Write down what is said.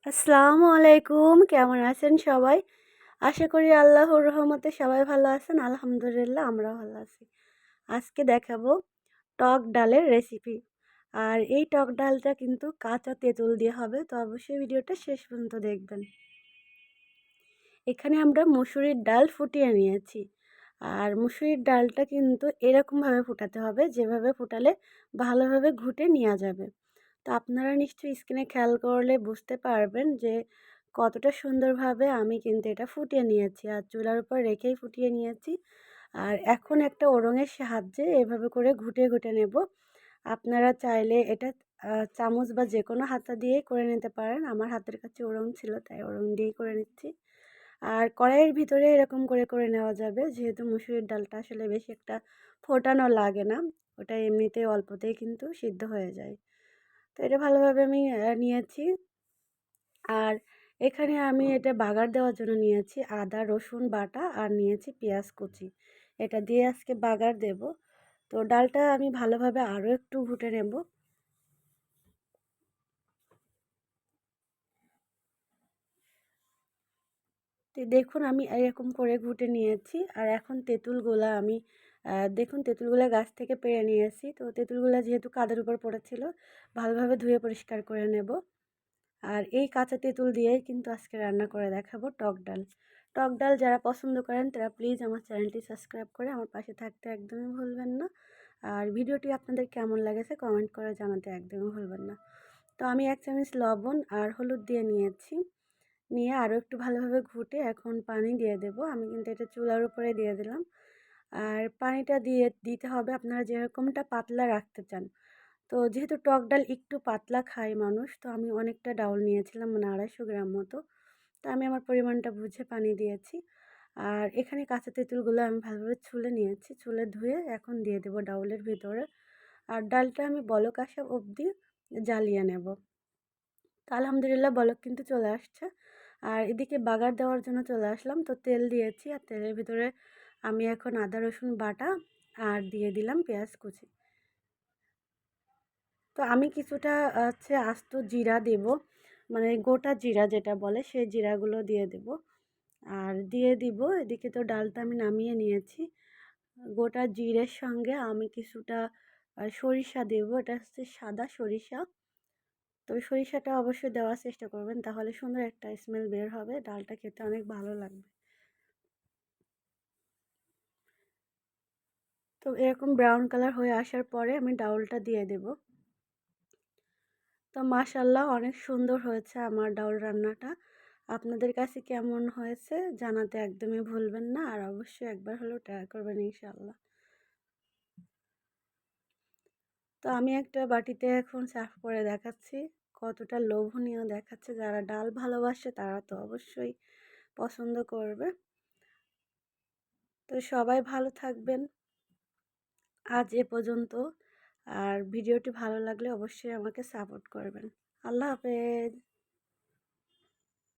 আসসালামু আলাইকুম। কেমন আছেন সবাই? আশা করি আল্লাহর রহমতে সবাই ভালো আছেন। আলহামদুলিল্লাহ আমরাও ভালো আছি। আজকে দেখাবো টক ডালের রেসিপি। আর এই টক ডালটা কিন্তু কাঁচা তেঁতুল দিয়ে হবে। তো অবশ্যই ভিডিওটা শেষ পর্যন্ত দেখবেন। এখানে আমরা মসুরির ডাল ফুটিয়ে নিয়েছি। আর মসুরির ডালটা কিন্তু এরকমভাবে ফুটাতে হবে যেভাবে ফুটালে ভালোভাবে ঘুটে নেওয়া যাবে। তো আপনারা নিশ্চয়ই স্ক্রিনে খেয়াল করলে বুঝতে পারবেন যে কতটা সুন্দরভাবে আমি কিন্তু এটা ফুটিয়ে নিয়েছি আর চুলার উপর রেখেই ফুটিয়ে নিয়েছি। আর এখন একটা ওড়ঙের সাহায্যে এভাবে করে ঘুটে ঘুটে নেব। আপনারা চাইলে এটা চামচ বা যে কোনো হাতা দিয়েই করে নিতে পারেন। আমার হাতের কাছে ওড়ং ছিল তাই ওড়ং দিয়েই করে নিচ্ছি। আর কড়াইয়ের ভিতরে এরকম করে করে নেওয়া যাবে, যেহেতু মুসুরির ডালটা আসলে বেশি একটা ফোটানো লাগে না, ওটা এমনিতে অল্পতেই কিন্তু সিদ্ধ হয়ে যায়। তো এটা ভালোভাবে আমি নিয়েছি। আর এখানে আমি এটা বাগার দেওয়ার জন্য নিয়েছি আদা রসুন বাটা আর নিয়েছি পেঁয়াজ কুচি। এটা দিয়ে আজকে বাগার দেব। তো ডালটা আমি ভালোভাবে আরও একটু ঘুটে নেব। তো দেখুন আমি এরকম করে ঘুটে নিয়েছি। আর এখন তেঁতুলগুলা আমি দেখুন তেঁতুলগুলা গাছ থেকে পেড়ে নিয়েছি। তো তেঁতুলগুলা যেহেতু কাদের উপর পড়েছিল, ভালোভাবে ধুয়ে পরিষ্কার করে নেব। আর এই কাঁচা তেঁতুল দিয়েই কিন্তু আজকে রান্না করে দেখাবো টক ডাল। টক ডাল যারা পছন্দ করেন তারা প্লিজ আমার চ্যানেলটি সাবস্ক্রাইব করে আমার পাশে থাকতে একদমই ভুলবেন না। আর ভিডিওটি আপনাদের কেমন লেগেছে কমেন্ট করে জানাতে একদমই ভুলবেন না। তো আমি 1 চামচ লবণ আর হলুদ দিয়ে নিয়েছি। নিয়ে আরও একটু ভালোভাবে ঘুটে এখন পানি দিয়ে দেব। আমি কিন্তু এটা চুলার উপরে দিয়ে দিলাম। আর পানিটা দিতে হবে আপনারা যেরকমটা পাতলা রাখতে চান। তো যেহেতু টক ডাল একটু পাতলা খায় মানুষ, তো আমি অনেকটা ডাউল নিয়েছিলাম, মানে 250 গ্রাম মতো। তো আমি আমার পরিমাণটা বুঝে পানি দিয়েছি। আর এখানে কাঁচা তেঁতুলগুলো আমি ভালোভাবে ছুলে নিয়েছি। ছুলে ধুয়ে এখন দিয়ে দেবো ডাউলের ভিতরে। আর ডালটা আমি বলক আসা অবধি জ্বালিয়ে নেব। তো আলহামদুলিল্লাহ বলক কিন্তু চলে আসছে। আর এদিকে বাগার দেওয়ার জন্য চলে আসলাম। তো তেল দিয়েছি আর তেলের ভিতরে আমি এখন আদা রসুন বাটা আর দিয়ে দিলাম পেঁয়াজ কুচি। তো আমি কিছুটা আস্ত জিরা দেব, মানে গোটা জিরা যেটা বলে সেই জিরাগুলো দিয়ে দেব। আর দিয়ে দিব এদিকে তো ডালটা আমি নামিয়ে নিয়েছি। গোটা জিরের সঙ্গে আমি কিছুটা সরিষা দেব, এটা হচ্ছে সাদা সরিষা। তবে সরিষাটা অবশ্যই দেওয়ার চেষ্টা করবেন, তাহলে সুন্দর একটা স্মেল বের হবে, ডালটা খেতে অনেক ভালো লাগবে। তো এরকম ব্রাউন কালার হয়ে আসার পরে আমি ডাউলটা দিয়ে দেব। তো মাশাআল্লাহ অনেক সুন্দর হয়েছে আমার ডাউল রান্নাটা। আপনাদের কাছে কেমন হয়েছে জানাতে একদমই ভুলবেন না। আর অবশ্যই একবার হলেও ট্রাই করবেন ইনশাআল্লাহ। তো আমি একটা বাটিতে এখন সার্ভ করে দেখাচ্ছি। কতটা লোভনীয় দেখাচ্ছে। যারা ডাল ভালোবাসে তারা তো অবশ্যই পছন্দ করবে। তো সবাই ভালো থাকবেন। আজ এ পর্যন্ত। আর ভিডিওটি ভালো লাগলে অবশ্যই আমাকে সাপোর্ট করবেন। আল্লাহ হাফেজ।